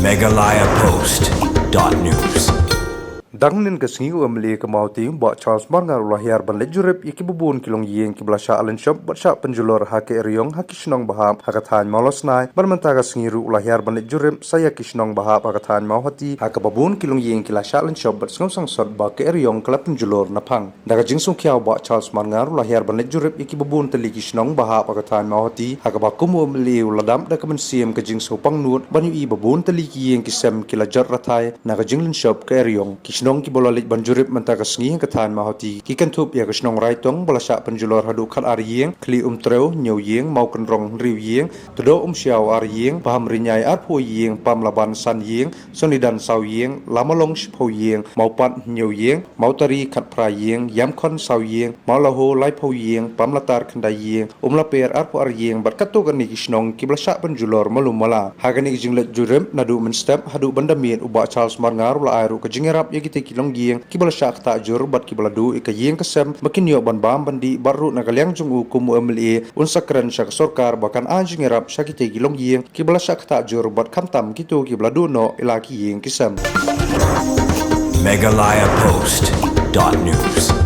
Meghalaya Post.news. Dangnin ka singi umli ka mauti ba Charles Marngar lahir ban lejurep iki bubun kilong yeng ki blasha alen shop batsha penjulor hake riong hakisnong bahap hakathan molosnai barmanta ka singi ru lahir ban lejurep saya kisnong bahap hakathan mauhati haka babun kilong yeng ki lasha alen shop batsngom sang sot ba ke riong kala penjulor napang daga jingsung kiau ba Charles Marngar lahir ban lejurep iki bubun teli kisnong bahap hakathan mauhati haka ba kumu umli uladam da kamen siem ka jingsu pangnut banyu i babun teli ki yeng ki sem ki lajar rathai naga jinglin shop ke riong kisnong ki bolalik banjurip mentaka sengi kathan mahoti ki kan thup ya kisnong raitong bolasha penjulor hadu khat ar yeng kli treu nyeu yeng mau kan rong riu yeng todo xiao ar yeng paham rinyai ar pho yeng pam laban san yeng sonidan saw yeng lamalong shpho yeng mau pat nyeu yeng mau tari khat pra yeng yam khon saw yeng mau laho lai pho yeng pam latar khandai yeng la per ar pho ar yeng bar kato kan ni kisnong ki bolasha penjulor malum mala hagani jinglet jurem nadu men step hadu bandamien uba Charles Marngar la airu ka jingerap ya kita kilong yeng kibala syak ta jur bat kibala du ika yeng kesem makin yo ban bam bandi baru nagalyang jungu kumu emli unsakran syak sorkar bahkan anjing erap syakite kilong yeng kibala syak ta jur bat kamtam kitu kibala du no ilaki yeng kesem Meghalaya Post.news.